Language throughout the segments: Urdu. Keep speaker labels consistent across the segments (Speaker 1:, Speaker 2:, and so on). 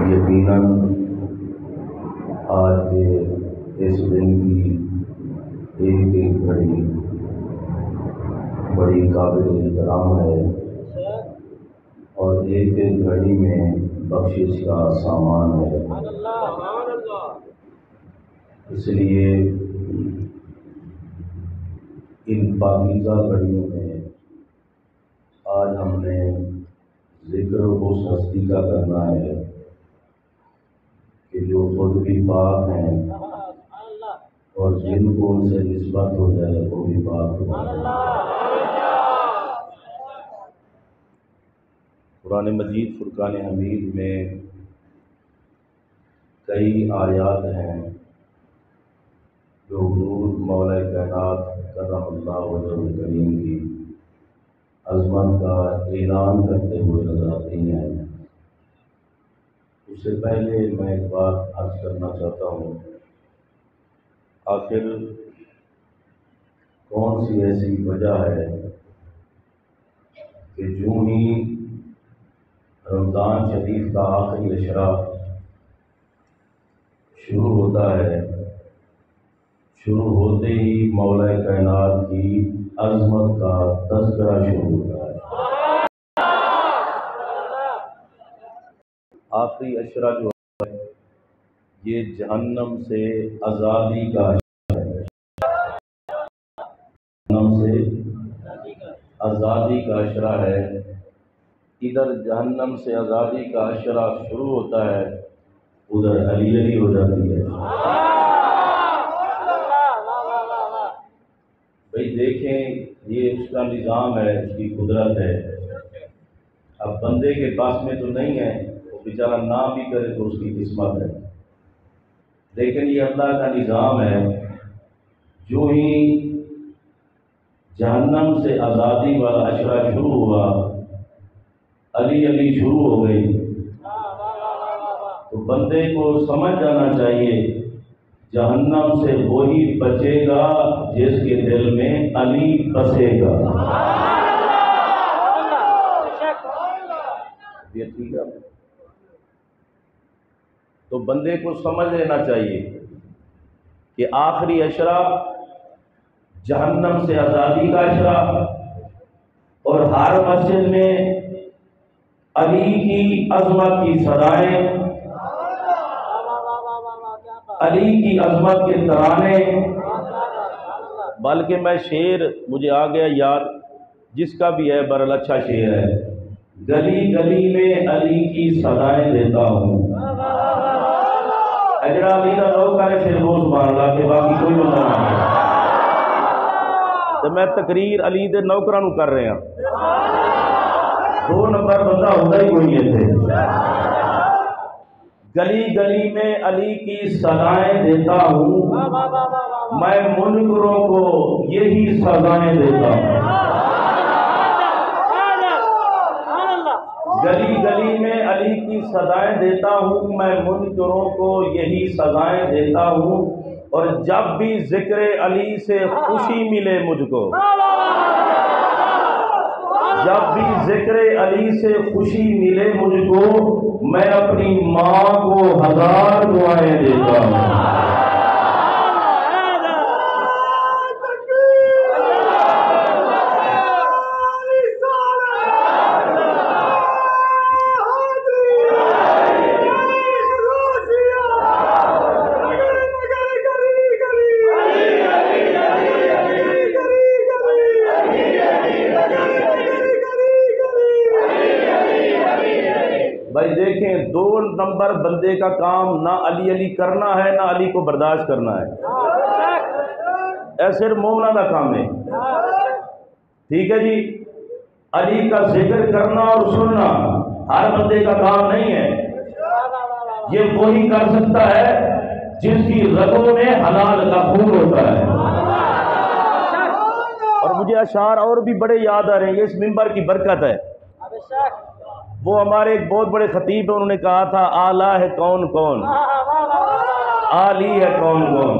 Speaker 1: یقیناً آج کے اس دن کی ایک ایک گھڑی بڑی قابل احترام ہے اور ایک ایک گھڑی میں بخشش کا سامان ہے۔ اس لیے ان پاکیزہ گھڑیوں میں آج ہم نے ذکر اس ہستی کا کرنا ہے کہ جو خود بھی پاک ہیں اور جن کو ان سے نسبت ہو جائے وہ بھی پاک ہو جائے۔ قرآن مجید فرقان حمید میں کئی آیات ہیں جو حضور مولا کائنات کرم اللہ وجہ کریم کی عظمت کا اعلان کرتے ہوئے نظر آتی ہیں۔ اس سے پہلے میں ایک بات عرض کرنا چاہتا ہوں، آخر کون سی ایسی وجہ ہے کہ جو ہی رمضان شریف کا آخری اشرا شروع ہوتا ہے، شروع ہوتے ہی مولا کائنات کی عظمت کا تذکرہ شروع ہوتا ہے۔ آخری اشرا جو ہے یہ جہنم سے آزادی کا اشرا ہے، جہنم سے آزادی کا اشرا ہے۔ ادھر جہنم سے آزادی کا اشرا شروع ہوتا ہے، ادھر علی علی ہو جاتی ہے۔ بھئی دیکھیں، یہ اس کا نظام ہے، اس کی قدرت ہے۔ اب بندے کے پاس میں تو نہیں ہے، وہ بیچارہ نہ بھی کرے تو اس کی قسمت ہے، لیکن یہ اللہ کا نظام ہے۔ جو ہی جہنم سے آزادی والا اشرا شروع ہوا، علی علی شروع ہو گئی، تو بندے کو سمجھ جانا چاہیے جہنم سے وہی بچے گا جس کے دل میں علی بسے گا۔ یہ ٹھیک ہے؟ تو بندے کو سمجھ لینا چاہیے کہ آخری اشرا جہنم سے آزادی کا اشرا، اور ہر مسجد میں علی کی عظمت کی صدائیں، علی کی عظمت کے ترانے۔ بلکہ میں شعر مجھے آ گیا یاد، جس کا بھی ہے برل اچھا شعر ہے، گلی گلی میں علی کی صدائیں دیتا ہوں۔ اجڑا علی کا لوگ کرے پھر وہ سبحان اللہ کے باقی کوئی بندہ نہ ہے۔ تو میں تقریر علی دے نوکراں نوں کر رہے ہیں، 2 نمبر بندہ ہوتا ہی کوئی نہیں تھے۔ گلی گلی میں علی کی سزائیں دیتا ہوں، میں منکروں کو یہی سزائیں دیتا ہوں۔ گلی گلی میں علی کی سزائیں دیتا ہوں، میں منکروں کو یہی سزائیں دیتا ہوں، اور جب بھی ذکر علی سے خوشی ملے مجھ کو، جب بھی ذکر علی سے خوشی ملے مجھ کو، میں اپنی ماں کو 1000 دعائیں دیتا ہوں۔ بھائی دیکھیں، 2 نمبر بندے کا کام نہ علی علی کرنا ہے نہ علی کو برداشت کرنا ہے، اے صرف مومنہ کا کام ہے۔ ٹھیک ہے جی، علی کا ذکر کرنا اور سننا ہر بندے کا کام نہیں ہے، یہ وہی کر سکتا ہے جس کی رگوں میں حلال کا خون ہوتا ہے۔ اور مجھے اشعار اور بھی بڑے یاد آ رہے ہیں، یہ اس منبر کی برکت ہے۔ وہ ہمارے ایک بہت بڑے خطیب ہیں، انہوں نے کہا تھا اعلیٰ ہے کون کون، عالی ہے کون کون،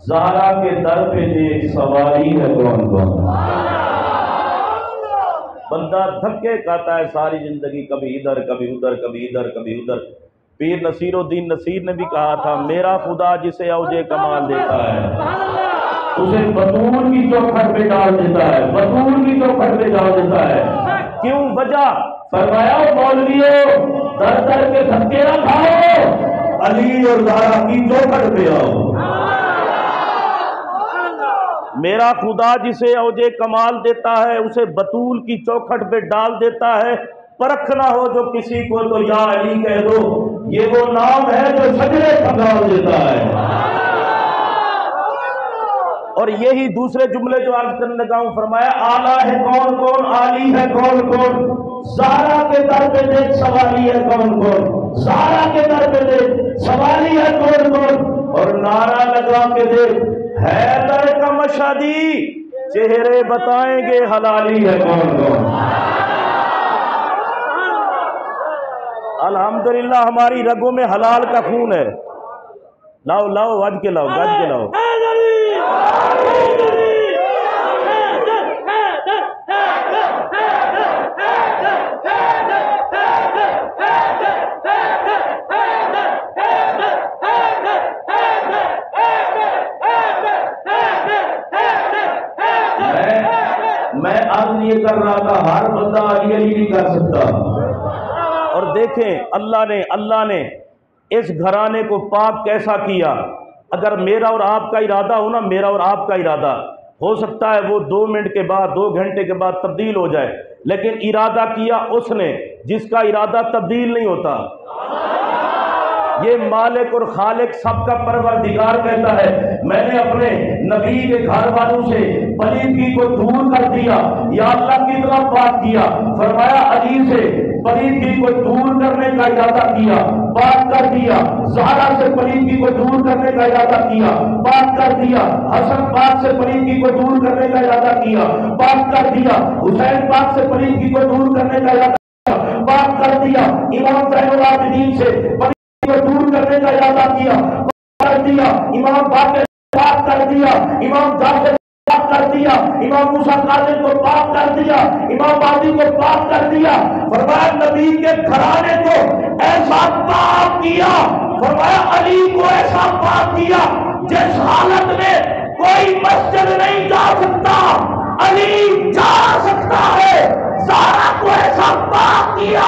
Speaker 1: زہرا کے در پہ دیکھ سواری ہے کون کون۔ بندہ دھکے کھاتا ہے ساری زندگی، کبھی ادھر کبھی ادھر، کبھی ادھر کبھی ادھر۔ پیر نصیر الدین نصیر نے بھی کہا تھا، میرا خدا جسے اوجے کمال دیتا ہے اسے بطول کی چوکھٹ پہ ڈال دیتا ہے، بطول کی چوکھٹ پہ ڈال دیتا ہے۔ کیوں؟ وجہ فرمایا، مولویوں در در کے دھکے نہ کھاؤ، علی اور زہرا کی چوکھٹ پہ آؤ۔ میرا خدا جسے اوجے کمال دیتا ہے اسے بطول کی چوکھٹ پہ ڈال دیتا ہے۔ پرکھنا ہو جو کسی کو تو یا علی کہہ دو، یہ وہ نام ہے جو شجرے پھنگال دیتا ہے۔ اور یہی دوسرے جملے جو عرض کرنے لگا ہوں، فرمایا اعلیٰ ہے کون کون، عالی ہے کون کون، زہرا کے در پہ دیکھ سوالی ہے کون کون، زہرا کے در پہ دیکھ سوالی ہے کون کون، اور نعرہ لگا کے دیکھ حیدر کا مشہدی چہرے بتائیں گے حلالی ہے کون کون۔ الحمدللہ ہماری رگوں میں حلال کا خون ہے۔ لاؤ لاؤ گج کے لاؤ، گج کے لاؤ۔ میں عرض یہ کر رہا تھا، ہر بندہ علی علی نہیں کر سکتا۔ اور دیکھیں اللہ نے اس گھرانے کو پاک کیسا کیا۔ اگر میرا اور آپ کا ارادہ ہو نا، میرا اور آپ کا ارادہ ہو سکتا ہے وہ 2 منٹ کے بعد، 2 گھنٹے کے بعد تبدیل ہو جائے، لیکن ارادہ کیا اس نے جس کا ارادہ تبدیل نہیں ہوتا۔ یہ مالک اور خالق سب کا پروردگار کہتا ہے، میں نے اپنے نبی کے گھر والوں سے پلیدگی کو دور کر دیا۔ یا اللہ کتنا پاک کیا، فرمایا علی سے پلیدگی کو دور کرنے کا ارادہ کیا، پاک کر دیا۔ زہرا سے پلیدگی کو دور کرنے کا ارادہ کیا، پاک کر دیا۔ حسن پاک سے پلیدگی کو دور کرنے کا ارادہ کیا، پاک کر دیا۔ حسین پاک سے پلیدگی کو دور کرنے کا ارادہ کیا، پاک کر دیا۔ امام زین العابدین سے کو دور کرنے کا ارادہ کیا، کر دیا۔ امام باقر پاک کر دیا، امام جعفر پاک کر دیا، امام موسیٰ کاظم کو پاک کر دیا، امام مہدی کو پاک کر دیا۔ فرمایا نبی کے گھرانے کو ایسا پاک کیا، فرمایا علی کو ایسا پاک کیا جس حالت میں کوئی مسجد نہیں جا سکتا علی جا سکتا ہے۔ زہرا کو ایسا پاک کیا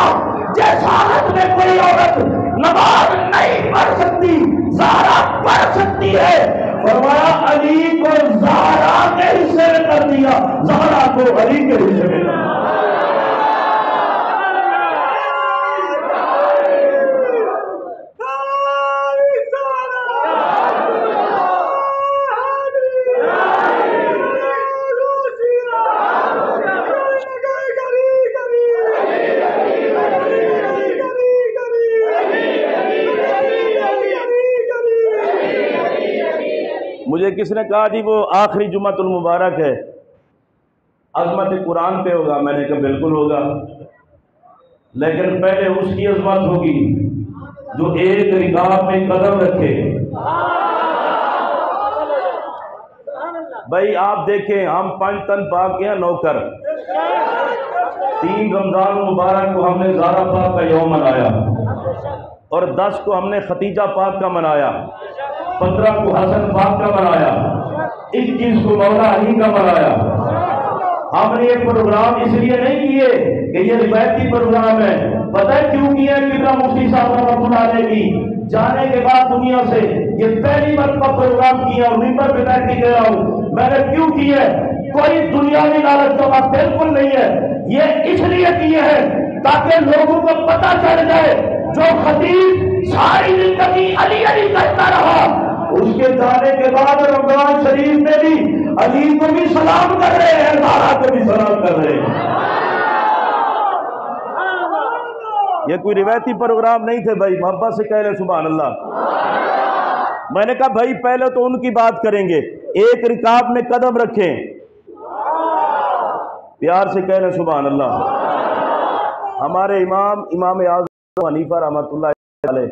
Speaker 1: جس حالت میں کوئی عورت نماز نہیں پڑھ سکتی زہرا پڑھ سکتی ہے۔ فرمایا علی کو زہرا کے حصے میں کر دیا، زہرا کو علی کے حصے میں کر دیا۔ مجھے کس نے کہا جی وہ آخری جمعۃ المبارک ہے، عظمت قرآن پہ ہوگا؟ میں نے کہا بالکل ہوگا، لیکن پہلے اس کی عظمت ہوگی جو ایک رکعت میں قدم رکھے۔ بھائی آپ دیکھیں، ہم 5 تن پاک کے ہیں نوکر، 3 رمضان مبارک کو ہم نے زہرا پاک کا یوم منایا، اور 10 کو ہم نے ختیجہ پاک کا منایا، 15 کو حسن پاک کا منایا، 21 کو مولا علی کا منایا۔ ہم نے یہ پروگرام اس لیے نہیں کیے کہ یہ روایتی پروگرام ہے، پتہ ہے کیوں کیا؟ قبلہ مفتی صاحب رحمۃ اللہ علیہ کی جانے کے بعد دنیا سے یہ پہلی مرتبہ پروگرام کیا اور ممبر پہ بیٹھ کے کہہ رہا ہوں، میں نے کیوں کیا ہے؟ کوئی دنیاوی لالچ کا بات بالکل نہیں ہے، یہ اس لیے کیے ہیں تاکہ لوگوں کو پتہ چل جائے جو خطیب ساری زندگی علی علی کرتا رہا، اس کے جانے کے بعد رمضان شریف میں بھی علی کو بھی سلام کر رہے ہیں، زہرا کو بھی سلام کر رہے ہیں۔ یہ کوئی روایتی پروگرام نہیں تھے بھائی، محبت سے کہہ لیں سبحان اللہ۔ میں نے کہا بھائی پہلے تو ان کی بات کریں گے، ایک رکعت میں قدم رکھیں، پیار سے کہہ لیں سبحان اللہ۔ ہمارے امام اعظم حنیفہ رحمۃ اللہ علیہ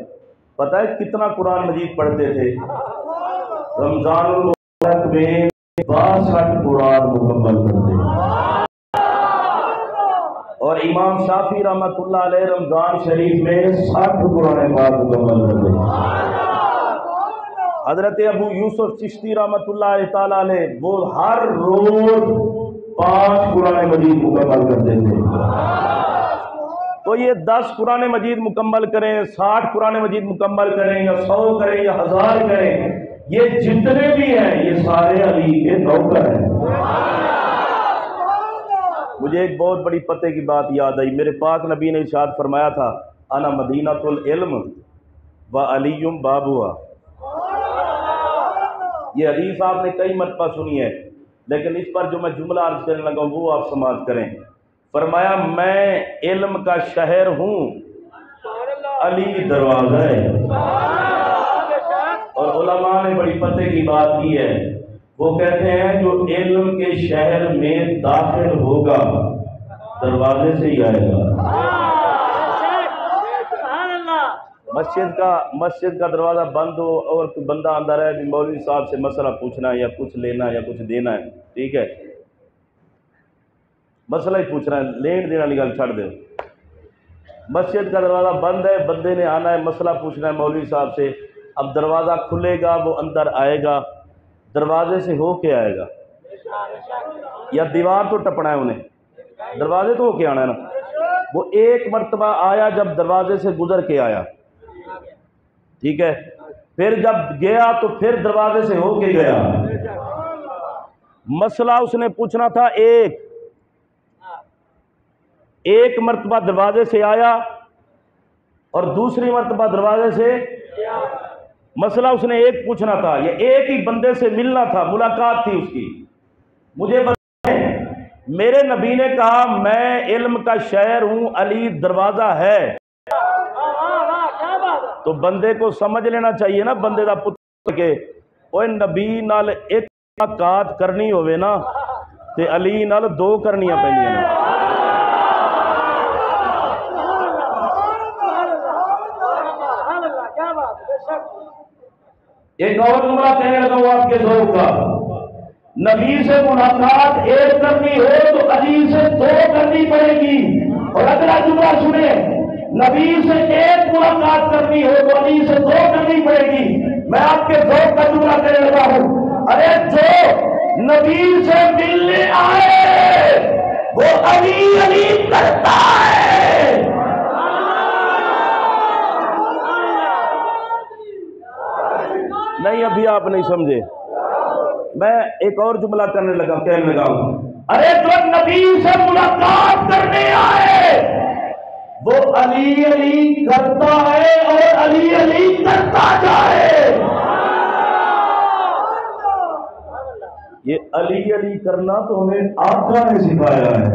Speaker 1: پتہ ہے کتنا قرآن مجید پڑھتے تھے؟ رمضان المبارک میں 62 قرآن مکمل کرتے ہیں۔ اور امام شافعی رحمۃ اللہ علیہ رمضان شریف میں 60 قرآن پاک مکمل کر دیں۔ حضرت ابو یوسف چشتی رحمۃ اللہ تعالیٰ علیہ وہ ہر روز 5 قرآن مجید مکمل کرتے تھے۔ تو یہ 10 قرآن مجید مکمل کریں، 60 قرآن مجید مکمل کریں، یا 100 کریں، یا 1000 کریں، یہ جتنے بھی ہیں یہ سارے علی کے نوکر ہیں۔ مجھے ایک بہت بڑی پتے کی بات یاد آئی، میرے پاک نبی نے ارشاد فرمایا تھا انا مدینۃ العلم و علی بابھا۔ یہ حدیث آپ نے کئی مرتبہ سنی ہے، لیکن اس پر جو میں جملہ عرض کرنے لگا ہوں وہ آپ سماعت کریں۔ فرمایا میں علم کا شہر ہوں، علی دروازہ ہے۔ اور علماء نے بڑی پتے کی بات کی ہے، وہ کہتے ہیں جو علم کے شہر میں داخل ہوگا دروازے سے ہی آئے گا۔ مسجد کا دروازہ بند ہو اور کوئی بندہ اندر ہے، مولوی صاحب سے مسئلہ پوچھنا ہے یا کچھ لینا ہے یا کچھ دینا ہے، ٹھیک ہے، مسئلہ ہی پوچھنا ہے، لین دینا والی گل چھڑ دے۔ مسجد کا دروازہ بند ہے، بندے نے آنا ہے، مسئلہ پوچھنا ہے مولوی صاحب سے۔ اب دروازہ کھلے گا، وہ اندر آئے گا، دروازے سے ہو کے آئے گا یا دیوار تو ٹپنا ہے انہیں، دروازے تو ہو کے آنا ہے نا۔ وہ ایک مرتبہ آیا، جب دروازے سے گزر کے آیا، ٹھیک ہے، پھر جب گیا تو پھر دروازے سے ہو کے گیا۔ مسئلہ اس نے پوچھنا تھا ایک مرتبہ دروازے سے آیا اور دوسری مرتبہ دروازے سے، مسئلہ اس نے ایک پوچھنا تھا، یہ ایک ہی بندے سے ملنا تھا، ملاقات تھی اس کی۔ مجھے بتائیں، میرے نبی نے کہا میں علم کا شہر ہوں، علی دروازہ ہے، تو بندے کو سمجھ لینا چاہیے نا، بندے دا پتر کے اوے نبی نال ایک ملاقات کرنی ہوئے نا تے علی نال 2 کرنیاں پہنیاں نا۔ ایک اور جملہ کہنے لگا ہوں آپ کے ذوق کا، نبی سے ملاقات ایک کرنی ہو تو علی سے 2 کرنی پڑے گی۔ اور اگلا جملہ سنیں، نبی سے ایک ملاقات کرنی ہو تو علی سے 2 کرنی پڑے گی۔ میں آپ کے ذوق کا جملہ کہنے لگا ہوں، ارے جو نبی سے ملنے آئے وہ علی کرتا ہے۔ نہیں، ابھی آپ نہیں سمجھے، میں ایک اور جملہ کہنے لگا ہوں، ارے جو نبی سے ملاقات کرنے آئے وہ علی کرتا ہے اور علی کرتا جائے۔ یہ علی کرنا تو ہمیں آقا نے سکھایا ہے۔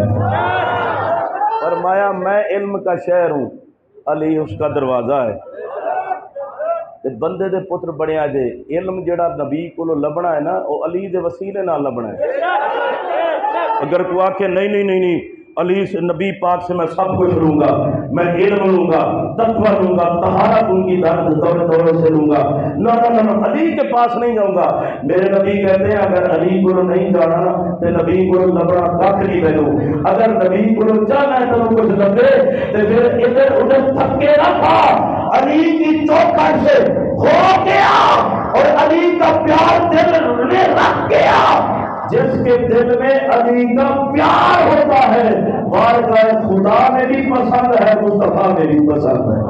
Speaker 1: فرمایا میں علم کا شہر ہوں، علی اس کا دروازہ ہے۔ بندے دے پتر بنیا جے، علم جڑا نبی کو لبنا ہے نا وہ علی دے وسیلے نہ لبنا ہے۔ اگر کوئی آکھے نہیں علی سے، نبی پاک سے میں سب کچھ لوں گا، میں علم لوں گا، تقوی لوں گا، طہارت ان کی دورے سے لوں گا، نہ علی کے پاس نہیں جاؤں گا۔ میرے نبی کہتے ہیں اگر علی کو نہیں جانا تو نبی کو لبنا کھ نہیں پہنو، اگر نبی کو جانا ہے تو کچھ لبے تو پھر ادھر ادھر تھکے نہ تھا، علی کی چوکھٹ سے ہو گیا اور علی کا پیار دل میں رکھ گیا۔ جس کے دل میں علی کا پیار ہوتا ہے بارگاہ خدا میں بھی پسند ہے، مصطفیٰ میں بھی پسند ہے۔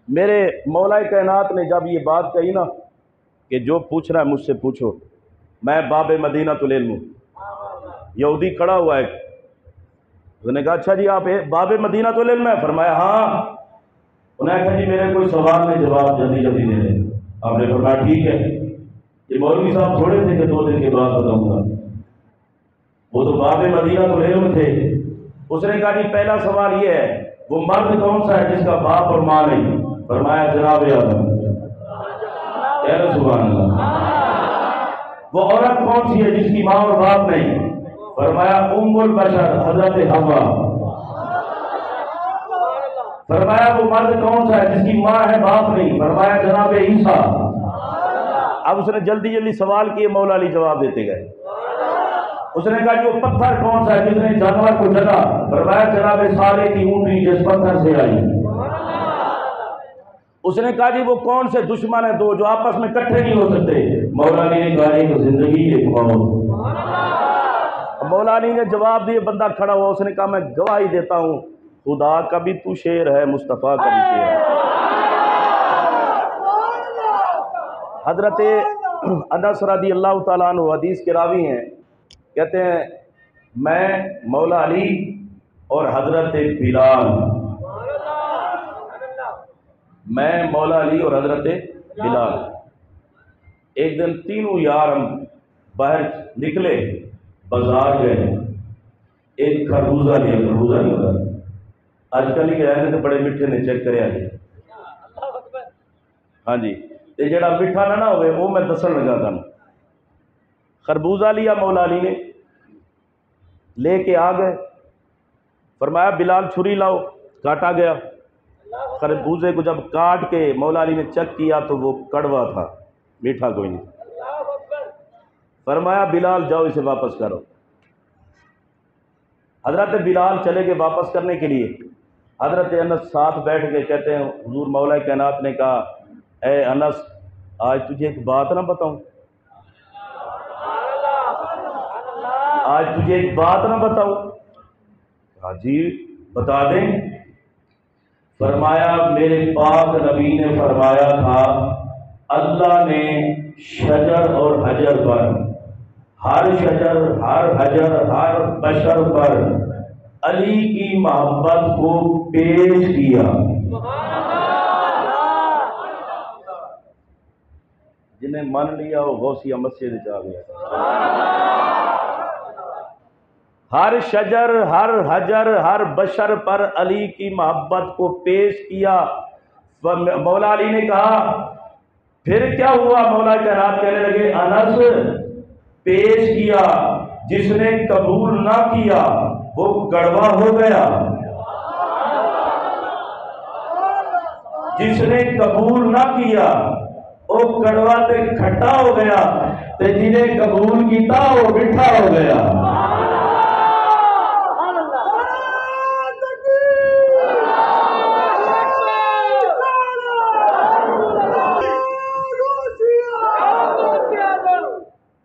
Speaker 1: میرے مولا کائنات نے جب یہ بات کہی نا کہ جو پوچھنا ہے مجھ سے پوچھو، میں باب مدینۃ العلم ہوں۔ یہودی کھڑا ہوا ہے، انہوں نے کہا اچھا جی آپ باب مدینۃ العلم ہے؟ فرمایا ہاں۔ انہوں نے کہا جی میرے کوئی سوال میں جواب جلدی دے دیں۔ آپ نے فرمایا ٹھیک ہے، یہ مولوی صاحب تھوڑے تھے کہ 2 دن کے بعد بتاؤں گا، وہ تو باب مدینۃ العلم تھے۔ اس نے کہا جی پہلا سوال یہ ہے وہ مرد کون سا ہے جس کا باپ اور ماں نہیں؟ فرمایا جناب آدم۔ سبحان اللہ۔ وہ عورت کون سی ہے جس کی ماں اور باپ نہیں؟ فرمایا ام البشر حضرت حوا۔ فرمایا وہ مرد کون سا ہے جس کی ماں ہے باپ نہیں؟ فرمایا جناب عیسیٰ۔ اب اس نے جلدی سوال کیے، مولا علی جواب دیتے گئے۔ اس نے کہا جو پتھر کون سا ہے جس نے جانور کو جگا؟ فرمایا جناب صالح کی اونٹنی جس پتھر سے آئی۔ اس نے کہا جی وہ کون سے دشمن ہیں دو جو آپس میں اکٹھے نہیں ہو سکتے؟ مولا علی نے کہا ایک زندگی ایک موت۔ مولا علی نے جواب دیے، بندہ کھڑا ہوا، اس نے کہا میں گواہی دیتا ہوں خدا کا بھی تو شیر ہے، مصطفیٰ کا بھی شیر ہے۔ حضرت انس رضی اللہ تعالیٰ عنہ حدیث کے راوی ہیں، کہتے ہیں میں مولا علی اور حضرت بلال، میں مولا علی اور حضرت بلال ایک دن تینوں یار ہم باہر نکلے، بازار گئے، ایک خربوزہ لیا، خربوزہ نہیں ہوتا آج کل ہی گئے تو بڑے میٹھے نے چیک کرے آج، ہاں جی تے جڑا میٹھا نہ ہوئے وہ میں دسن لگا تھا۔ خربوزہ لیا مولا علی نے، لے کے آ گئے، فرمایا بلال چھری لاؤ، کاٹا گیا۔ خربوزے کو جب کاٹ کے مولا علی نے چیک کیا تو وہ کڑوا تھا، میٹھا کوئی نہیں۔ فرمایا بلال جاؤ اسے واپس کرو۔ حضرت بلال چلے گئے واپس کرنے کے لیے، حضرت انس ساتھ بیٹھ کے کہتے ہیں حضور مولا کائنات نے کہا اے انس آج تجھے ایک بات نہ بتاؤں، آج تجھے ایک بات نہ بتاؤں؟ کہا جی بتا دیں۔ فرمایا میرے پاک نبی نے فرمایا تھا اللہ نے شجر اور حجر پر، ہر شجر ہر حجر ہر بشر پر علی کی محبت کو پیش کیا۔ جنہیں مان لیا وہ غوثیہ مسجد جا گیا۔ ہر شجر ہر حجر ہر بشر پر علی کی محبت کو پیش کیا۔ مولا علی نے کہا پھر کیا ہوا؟ مولا کائنات کہنے لگے انس پیش کیا، جس نے قبول نہ کیا وہ کڑوا ہو گیا، جس نے قبول نہ کیا وہ کڑوا تے کھٹا ہو گیا، تے جنہیں قبول کیتا وہ میٹھا ہو گیا۔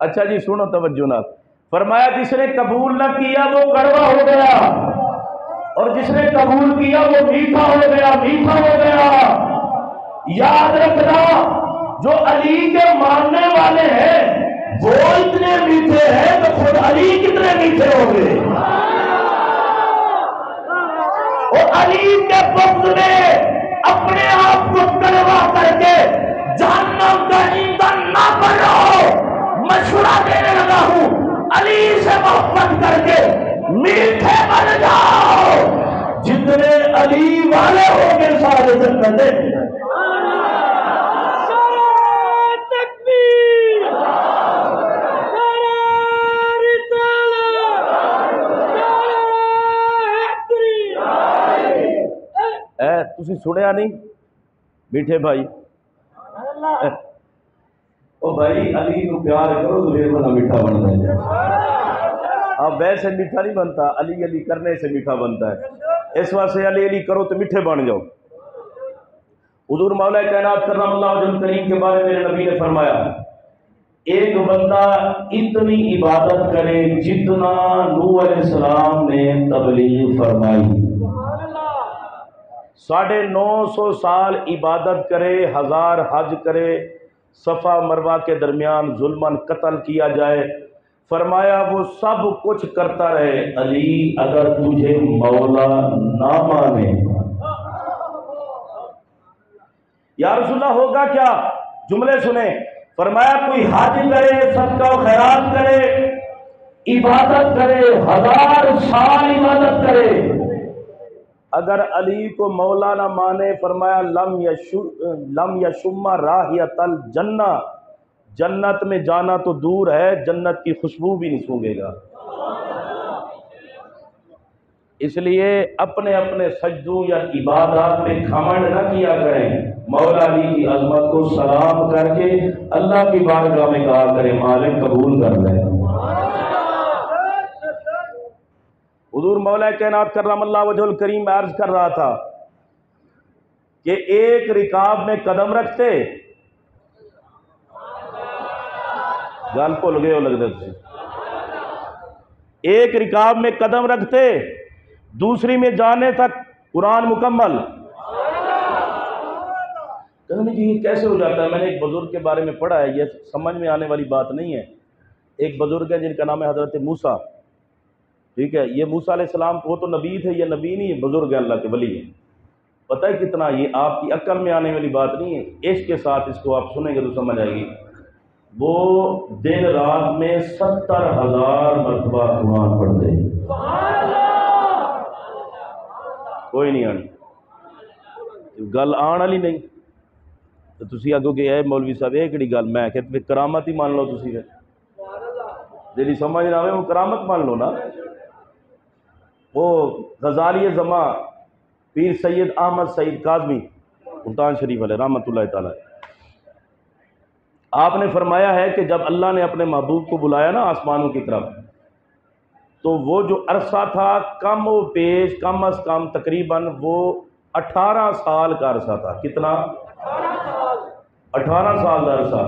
Speaker 1: اچھا جی سنو توجہ نہ، فرمایا جس نے قبول نہ کیا وہ کڑوا ہو گیا اور جس نے قبول کیا وہ میٹھا ہو گیا، میٹھا ہو گیا۔ یاد رکھنا جو علی کے ماننے والے ہیں وہ اتنے میٹھے ہیں تو خود علی کتنے میٹھے ہو گئے۔ اور علی کے بغض میں اپنے آپ کو کڑوا کر کے جہنم کا ایندھن نہ بنو۔ مشورہ دینے لگا ہوں علی سے محبت کر کے میٹھے بن جاؤ، جتنے علی والے ہوں گے سارے جنتیں۔ تسی سنیا نہیں میٹھے بھائی؟ او بھائی علی کو پیار کرو تو پھر بڑا میٹھا بنتا ہے۔ اب ویسے میٹھا نہیں بنتا، علی علی کرنے سے میٹھا بنتا ہے، اس واسطے علی علی کرو تو میٹھے بن جاؤ۔ حضور مولا کائنات کرم اللہ وجہ کریم کے بارے میں میرے نبی نے فرمایا ایک بندہ اتنی عبادت کرے جتنا نوح علیہ السلام نے تبلیغ فرمائی، 950 سال عبادت کرے، 1000 حج کرے، صفا مروہ کے درمیان ظلماً قتل کیا جائے، فرمایا وہ سب کچھ کرتا رہے، علی اگر تجھے مولا نہ مانے یا رسول اللہ ہوگا کیا؟ جملے سنیں، فرمایا کوئی حج کرے، صدقہ و خیرات کرے، عبادت کرے، 1000 سال عبادت کرے، اگر علی کو مولا نہ مانے فرمایا لم یشم راحیت الجنہ، جنت میں جانا تو دور ہے جنت کی خوشبو بھی نہیں سونگے گا۔ اس لیے اپنے اپنے سجدوں یا عبادات میں گھمنڈ نہ کیا کریں، مولا علی کی عظمت کو سلام کر کے اللہ کی بارگاہ میں کہا کریں مالک قبول کر لیں۔ حضور مولا کائنات کرم اللہ وجہ الکریم میں عرض کر رہا تھا کہ ایک رکاب میں قدم رکھتے، گل بھول گئے ہو لگتے تھے، ایک رکاب میں قدم رکھتے دوسری میں جانے تک قرآن مکمل۔ کہنے جی یہ کیسے ہو جاتا ہے؟ میں نے ایک بزرگ کے بارے میں پڑھا ہے، یہ سمجھ میں آنے والی بات نہیں ہے۔ ایک بزرگ ہے جن کا نام ہے حضرت موسیٰ، ٹھیک ہے، یہ موسیٰ علیہ السلام وہ تو نبی تھے، یہ نبی نہیں، بزرگ ہے، اللہ کے ولی ہیں۔ پتہ ہے کتنا، یہ آپ کی عقل میں آنے والی بات نہیں ہے، عشق کے ساتھ اس کو آپ سنیں گے تو سمجھ آئے گی۔ وہ دن رات میں 70,000 مرتبہ قرآن پڑھتے ہیں۔ کوئی نہیں آنی گل آن والی نہیں تو تسی آگو کہ اے مولوی صاحب یہ کہڑی گل، میں کہ کرامت ہی مان لو تسی، جی سمجھ نہ آئے وہ کرامت مان لو نا۔ وہ غزالی زماں پیر سید احمد سعید کاظمی ملتان شریف والے رحمۃ اللہ تعالی، آپ نے فرمایا ہے کہ جب اللہ نے اپنے محبوب کو بلایا نا آسمانوں کی طرف، تو وہ جو عرصہ تھا کم و بیش کم از کم تقریباً وہ 18 سال کا عرصہ تھا۔ کتنا؟ 18 سال کا عرصہ،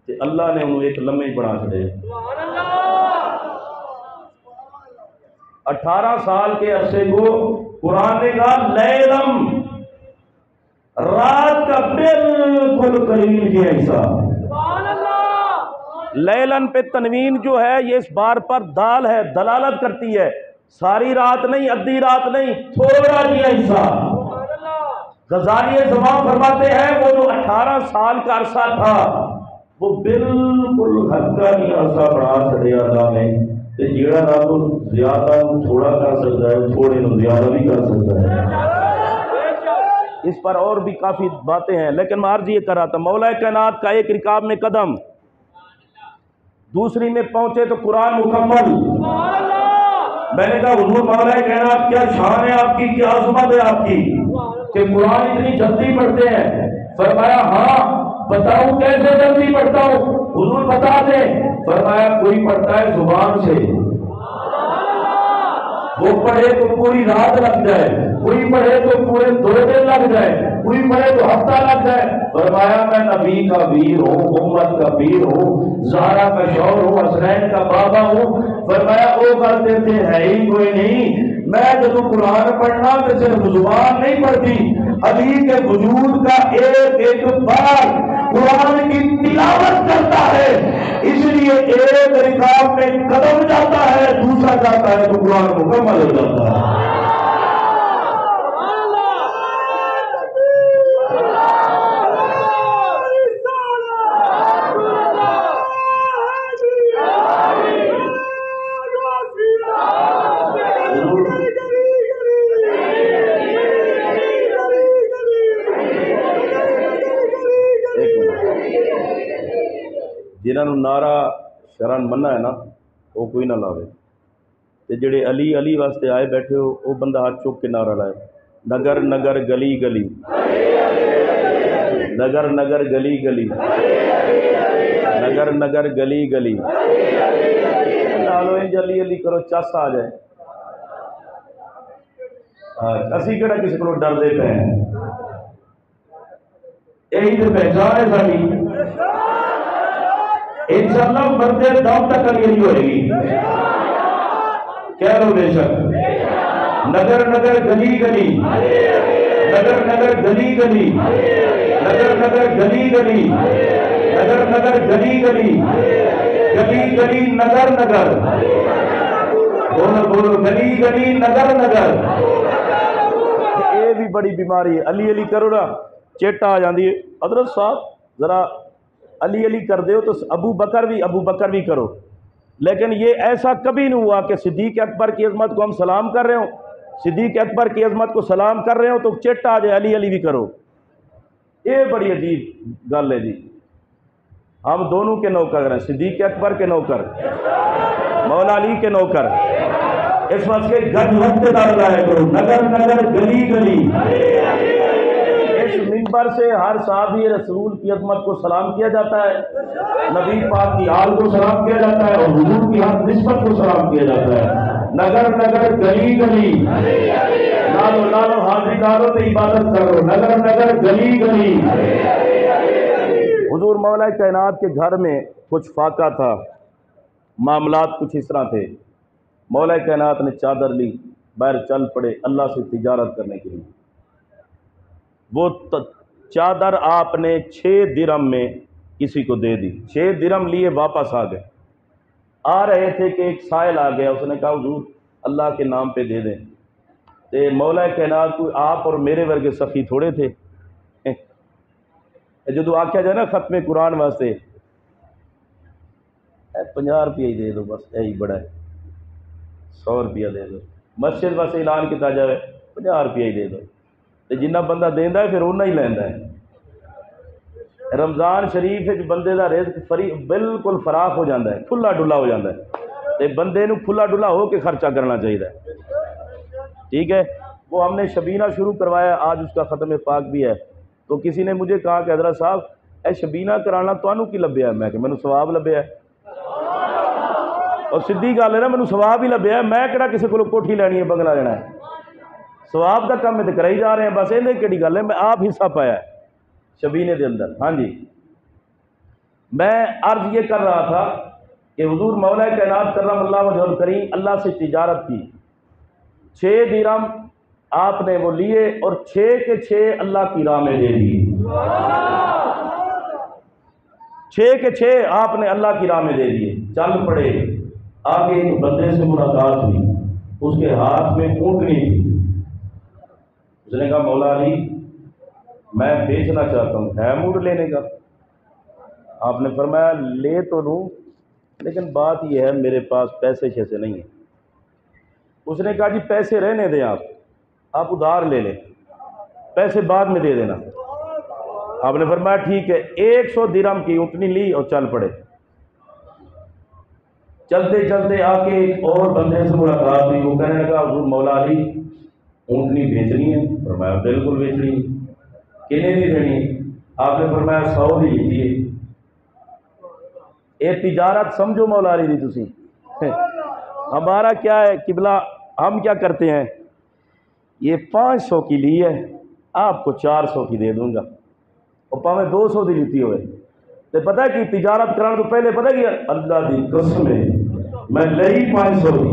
Speaker 1: کہ اللہ نے انہوں ایک لمحے بنا چھڑے۔ 18 سال کے عرصے کو قرآن نے کہا لیلم، رات کا بالکل قریب یہ حصہ۔ لیلن پہ تنوین جو ہے یہ اس بار پر دال ہے، دلالت کرتی ہے، ساری رات نہیں، ادھی رات نہیں، تھوڑا یہ حصہ۔ غزالی زمان فرماتے ہیں وہ جو 18 سال کا عرصہ تھا وہ بالکل ہلکا نہیں عرصہ بڑھا چھڑے اللہ نے، کہ جیڑا رب زیادہ تھوڑا کر سکتا ہے تھوڑے نو زیادہ بھی کر سکتا ہے۔ اس پر اور بھی کافی باتیں ہیں، لیکن میں عرض یہ کر رہا تھا مولا کائنات کا ایک رکاب میں قدم، دوسری میں پہنچے تو قرآن مکمل۔ میں نے کہا حضور مولا کائنات کیا شان ہے آپ کی، کیا عظمت ہے آپ کی کہ قرآن اتنی جلدی پڑھتے ہیں؟ فرمایا ہاں بتاؤں کیسے جلدی پڑھتا ہوں؟ حضور بتا دیں۔ فرمایا کوئی پڑھتا ہے زبان سے، وہ پڑھے تو پوری رات لگ جائے، کوئی پڑھے تو پورے 2 دن لگ جائے، کوئی پڑھے تو ہفتہ لگ جائے۔ فرمایا میں نبی کا ویر ہوں، امت کا پیر ہوں، زہرا کا شوہر ہوں، حسنین کا بابا ہوں۔ فرمایا وہ کرتے تھے ہے ہی کوئی نہیں، میں جب قرآن پڑھنا تو صرف زبان نہیں پڑھتی، علی کے وجود کا ایک ایک بار قرآن کی تلاوت کرتا ہے، اس لیے ایک رکاب میں قدم جاتا ہے دوسرا جاتا ہے تو قرآن مکمل ہو جاتا ہے۔ جنہوں نعرہ شرن مننا ہے نا وہ کوئی نہ لاوے، تے جڑے علی علی واسطے آئے بیٹھے ہو وہ بندہ ہاتھ چوک کے نعرہ لائے، نگر نگر گلی گلی، نگر نگر گلی گلی، نگر نگر گلی گلی، نالو انج علی علی کرو چس آ جائے۔ اسی کہڑا کسی کو ڈر دے پہ ہیں، یہی تو پہچان ہے ساری۔ انشاءاللہ بندے دم تک علی ہوئے گی، کہہ لو بے شک، نگر نگر گلی گلی، نگر نگر گلی گلی، نگر نگر گلی گلی، نگر نگر گلی گلی، گلی گلی نگر نگر، بولو بولو گلی گلی نگر نگر۔ یہ بھی بڑی بیماری ہے، علی علی کرو نا چیٹا آ جاندی ہے۔ حضرت صاحب ذرا علی علی کر دے ہو تو ابو بکر بھی کرو، لیکن یہ ایسا کبھی نہیں ہوا کہ صدیق اکبر کی عظمت کو ہم سلام کر رہے ہوں، صدیق اکبر کی عظمت کو سلام کر رہے ہوں تو چیٹا آ جائے علی علی بھی کرو۔ یہ بڑی عجیب گل ہے جی۔ ہم دونوں کے نوکر ہیں، صدیق اکبر کے نوکر، مولا علی کے نوکر، اس وقت کے گھر وقت ڈال رہا ہے کرو، نگر نگر گلی گلی۔ اس منبر سے ہر صحابی رسول کی عظمت کو سلام کیا جاتا ہے، نبی پاک کی آل کو سلام کیا جاتا ہے اور حضور کی ہر نسبت کو سلام کیا جاتا ہے۔ نگر نگر گلی گلی لالو لالو حاضری لالو تو عبادت کرو، نگر نگر گلی گلی۔ حضور مولا کائنات کے گھر میں کچھ فاقہ تھا، معاملات کچھ اس طرح تھے۔ مولا کائنات نے چادر لی، باہر چل پڑے اللہ سے تجارت کرنے کے لیے۔ وہ چادر آپ نے 6 درہم میں کسی کو دے دی، 6 درہم لیے واپس آ گئے۔ آ رہے تھے کہ ایک سائل آ گیا، اس نے کہا حضور اللہ کے نام پہ دے دیں۔ تے مولا کائنات کو آپ اور میرے ورگے سخی تھوڑے تھے، جدو آخیا جائے نا ختم قرآن واسطے 50 روپیہ ہی دے دو بس، یہی بڑا ہے، 100 روپیہ دے دو۔ مسجد واسطے اعلان کیا جائے 50 روپیہ ہی دے دو، تے جنہ بندہ دیندا ہے پھر اُنہ ہی لیندا ہے۔ رمضان شریف وچ بندے دا رزق بالکل فراخ ہو جاتا ہے، کھلا ڈلا ہو جاتا ہے، تے بندے نو کھلا ڈلا ہو کے خرچہ کرنا چاہیے۔ ٹھیک ہے، وہ ہم نے شبینہ شروع کروایا، آج اس کا ختم پاک بھی ہے۔ تو کسی نے مجھے کہا کہ حضرت صاحب اے شبینہ کرانا تانوں کی لبیا ہے؟ میں کہ مینوں ثواب لبیا ہے، اور سیدھی گل ہے نا، مینوں ثواب ہی لبیا ہے، میں کہڑا کسی کو کوٹھی لینی ہے، بنگلہ لینا ہے؟ ثواب کا کام میں تو کرائی جا رہے ہیں، بس یہ کہڑی گل ہے، میں آپ حصہ پایا ہے شبینے دے اندر۔ ہاں جی، میں عرض یہ کر رہا تھا کہ حضور مولا کائنات کرم اللہ وجہ الکریم اللہ سے تجارت کی، 6 درہم آپ نے وہ لیے اور 6 کے 6 اللہ کی راہ میں دے دیے، 6 کے 6 آپ نے اللہ کی راہ میں دے دیے۔ چل پڑے، آگے ایک بندے سے ملاقات ہوئی، اس کے ہاتھ میں اونٹنی تھی، اس نے کہا مولا علی میں بیچنا چاہتا ہوں، ہے موڈ لینے کا؟ آپ نے فرمایا لے تو لوں، لیکن بات یہ ہے میرے پاس پیسے شیسے نہیں ہیں۔ اس نے کہا جی پیسے رہنے دیں، آپ ادھار لے لیں، پیسے بعد میں دے دینا۔ آپ نے فرمایا ٹھیک ہے، 100 درہم کی اونٹنی لی اور چل پڑے۔ چلتے چلتے آ کے ایک اور بندے سے ملاقات ہوئی، وہ کہنے لگا حضور مولا علی اونٹنی بیچنی ہے؟ فرمایا بالکل بیچنی ہے، کتنے دی دینی ہے؟ آپ نے فرمایا 100 دی لیتی ہے۔ یہ تجارت سمجھو مولا علی دی تسی۔ ہمارا کیا ہے قبلہ، ہم کیا کرتے ہیں، یہ 500 کی لی ہے، آپ کو 400 کی دے دوں گا، اور پاویں 200 دی لیتی ہوئے۔ تو پتہ ہے کہ تجارت کرنے تو پہلے پتہ ہے کہ اللہ دی قسم ہے میں لئی 500 دی،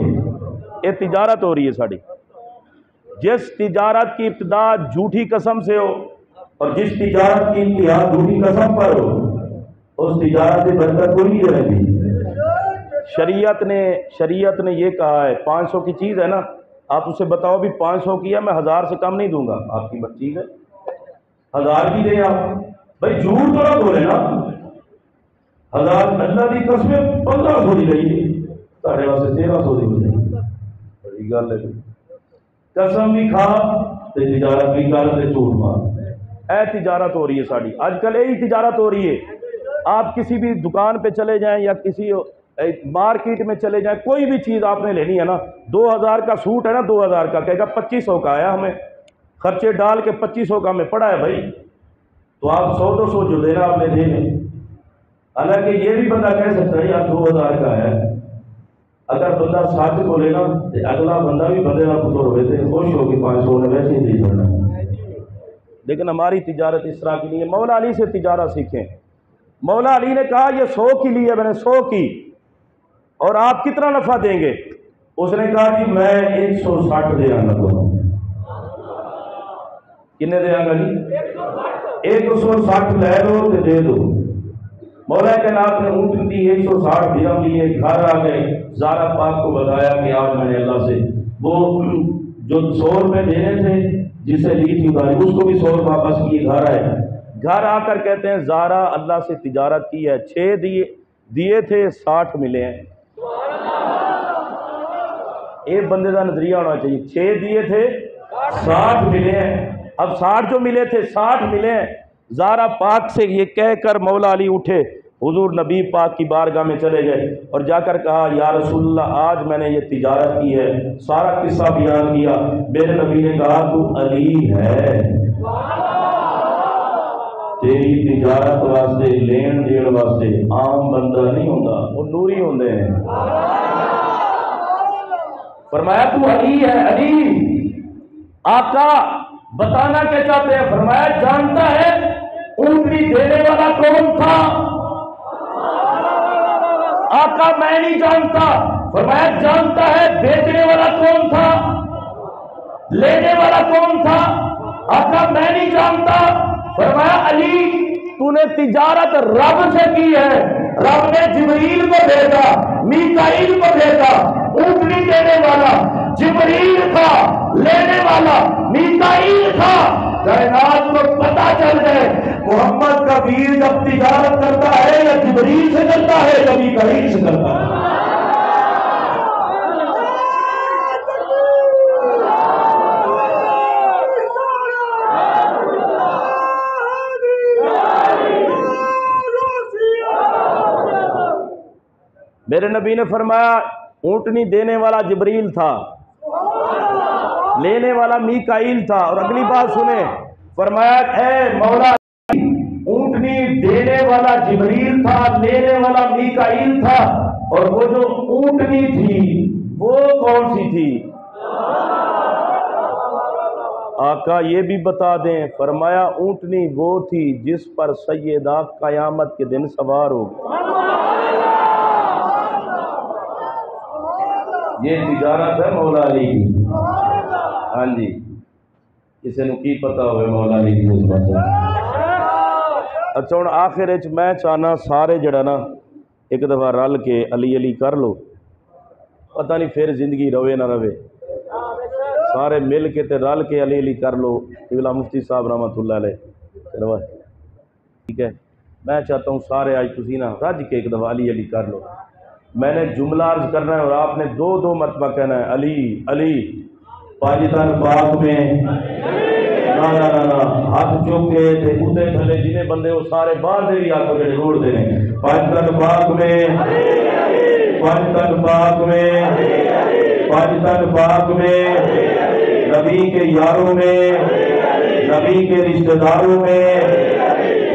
Speaker 1: یہ تجارت ہو رہی ہے ساری۔ جس تجارت کی ابتدا جھوٹی قسم سے ہو اور جس تجارت کی انتہا جھوٹی قسم پر ہو، اس تجارت سے برکت کوئی نہیں رہے گی۔ شریعت نے یہ کہا ہے 500 کی چیز ہے نا، آپ اسے بتاؤ بھی 500 کی ہے، میں 1000 سے کم نہیں دوں گا، آپ کی چیز ہے 1000 کی دیں آپ، بھائی جھوٹ تو نہ بولے نا، 1000 اللہ کی قسم 1500 دی گئی، تاڑے واسطے 1300 دی گئی، بڑی گل ہے، قسم بھی کھا تے تجارت بھی کر تے جھوٹ مار، اے تجارت ہو رہی ہے ساری آج کل، یہی تجارت ہو رہی ہے۔ آپ کسی بھی دکان پہ چلے جائیں یا کسی مارکیٹ میں چلے جائیں، کوئی بھی چیز آپ نے لینی ہے نا، 2000 کا سوٹ ہے نا، 2000 کا کہے گا 2500 کا آیا، ہمیں خرچے ڈال کے 2500 کا ہمیں پڑا ہے بھائی، تو آپ 100-200 جو دینا آپ نے دے لیں۔ حالانکہ یہ بھی بندہ کہہ سکتا ہے یار 2000 کا ہے، اگر بندہ سچ بولے نا تو اگلا بندہ بھی بندے کا پتر ہوئے تھے خوش ہو کے 500 نے ویسے ہی دے چھوڑنا۔ لیکن ہماری تجارت اس طرح کی نہیں ہے۔ مولا علی سے تجارت سیکھیں۔ مولا علی نے کہا یہ 100 کی لی ہے میں نے، 100 کی، اور آپ کتنا نفع دیں گے؟ اس نے کہا جی میں 160 دے آنا تو کنے دے آگا جی 160 لے دو تو دے دو۔ مولا کائنات نے اونٹ دی 160 درہم لیے، گھر آ گئے، زارا پاک کو بتایا کہ آج میں نے اللہ سے وہ جو 100 روپے دینے تھے جسے لی تھی ادھاری، اس کو بھی 100 واپس کیے، گھر آئے، گھر آ کر کہتے ہیں زارا اللہ سے تجارت کی ہے، 6 دیے تھے 60 ملے ہیں۔ ایک بندے کا نظریہ ہونا چاہیے، 6 دیے تھے 60 ملے ہیں، اب 60 جو ملے تھے 60 ملے ہیں۔ زارا پاک سے یہ کہہ کر مولا علی اٹھے، حضور نبی پاک کی بارگاہ میں چلے گئے اور جا کر کہا یا رسول اللہ آج میں نے یہ تجارت کی ہے، سارا قصہ بیان کیا۔ میرے نبی نے کہا تو علی ہے، تیری تجارت واسطے لین دین واسطے عام بندہ نہیں ہوتا، وہ نوری ہوندے ہیں۔ فرمایا تو علی ہے علی. آقا بتانا کیا چاہتے ہیں؟ فرمایا جانتا ہے اونٹنی دینے والا کون تھا؟ آقا میں نہیں جانتا. فرمایا جانتا ہے بیچنے والا کون تھا؟ لینے والا کون تھا؟ آقا میں نہیں جانتا. فرمایا علی تو نے تجارت رب سے کی ہے. رب نے جبریل کو بھیجا، میکائیل کو بھیجا. اونٹنی دینے والا جبریل تھا، لینے والا میکائیل تھا. کائنات کو پتا چل گئے محمد کا ویر جب تجارت کرتا ہے یا جبریل سے کرتا ہے یا میکائیل سے کرتا ہے. میرے نبی نے فرمایا اونٹنی دینے والا جبریل تھا، لینے والا میکائیل تھا. اور اگلی بات سنیں، فرمایا اے مولا اونٹنی دینے والا جبریل تھا، لینے والا میکائیل تھا، اور وہ جو اونٹنی تھی وہ کون سی تھی؟ آقا یہ بھی بتا دیں. فرمایا اونٹنی وہ تھی جس پر سیدہ قیامت کے دن سوار ہوگی. یہ تجارت ہے مولا علی کی. ہاں جی، کسی نے کی پتا ہوئے مولا علی کی اس بات. اچھا ہوں آخر میں چاہنا سارے جڑا نا ایک دفعہ رل کے علی علی کر لو. پتہ نہیں پھر زندگی روے نہ روے. سارے مل کے تے رل کے علی علی کر لو. قبلہ مفتی صاحب رحمۃ اللہ علیہ. چلو ٹھیک ہے. میں چاہتا ہوں سارے آج تسی نا رج کے ایک دفعہ علی علی کر لو. میں نے جملہ عرض کرنا ہے اور آپ نے دو دو مرتبہ کہنا ہے علی علی. پاکستان پاک میں نا نا نا نا ہاتھ چوک کے تے کتے تھلے جنے بندے وہ سارے باہر دے بھی آکو جڑے روڑ دے ہیں. پاکستان پاک میں، پاکستان پاک میں، پاکستان پاک میں، نبی کے یاروں میں، نبی کے رشتہ داروں میں،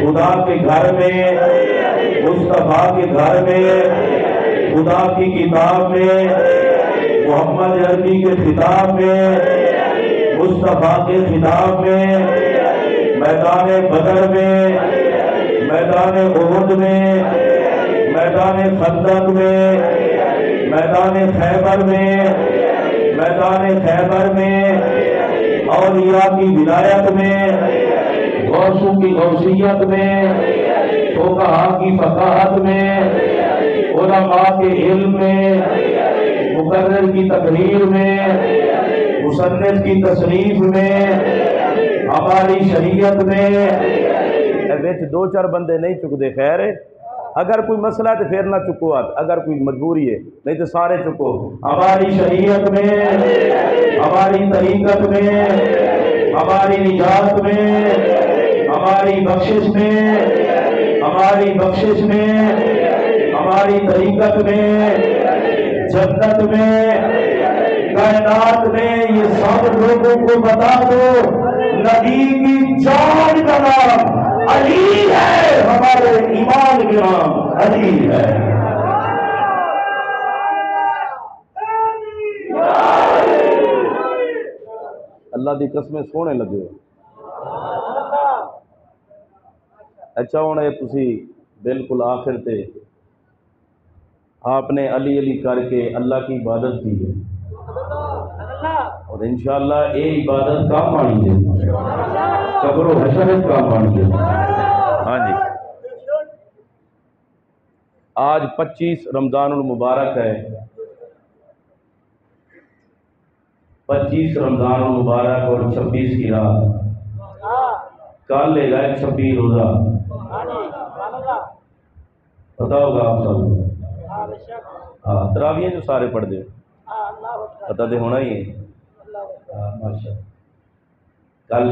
Speaker 1: خدا کے گھر میں، مصطفیٰ کے گھر میں، خدا کی کتاب میں، محمد عربی کے خطاب میں، مصطفیٰ کے خطاب میں، میدان بدر میں، میدان احد میں، میدان خندق میں، میدان خیبر میں، میدان خیبر میں، اولیاء کی ولایت میں، غوثوں کی غوثیت میں، فقہاء کی فقاہت میں، علماء کے علم میں، مقرر کی تقریر میں، مصنف کی تصنیف میں، ہماری شریعت میں. دو چار بندے نہیں چک دے. خیر ہے اگر کوئی مسئلہ ہے تو پھر نہ چکو ہاتھ. اگر کوئی مجبوری ہے نہیں تو سارے چکو. ہماری شریعت میں، ہماری طریقت میں، ہماری نجات میں، ہماری بخشش میں، ہماری بخشش میں، ہماری طریقت میں، جنت میں، کائنات میں. یہ سب لوگوں کو بتا دو نبی کی جان کا نام علی ہے. ہمارے ایمان کے نام علی ہے. اللہ دی قسمیں سونے لگے. اچھا ہوں یہ تسی بالکل آخر تے آپ نے علی علی کر کے اللہ کی عبادت کی ہے اور انشاءاللہ یہ عبادت کام آنی ہے، قبر و حشرت کام آنی ہے. ہاں جی آج 25 رمضان المبارک ہے. 25 رمضان المبارک اور 26 کی رات. کل لے گا 26 روزہ. پتا ہوگا آپ سب. ہاں تراویح جو سارے پڑھ دے پتہ دے ہونا ہی ہے. ماشاءاللہ کل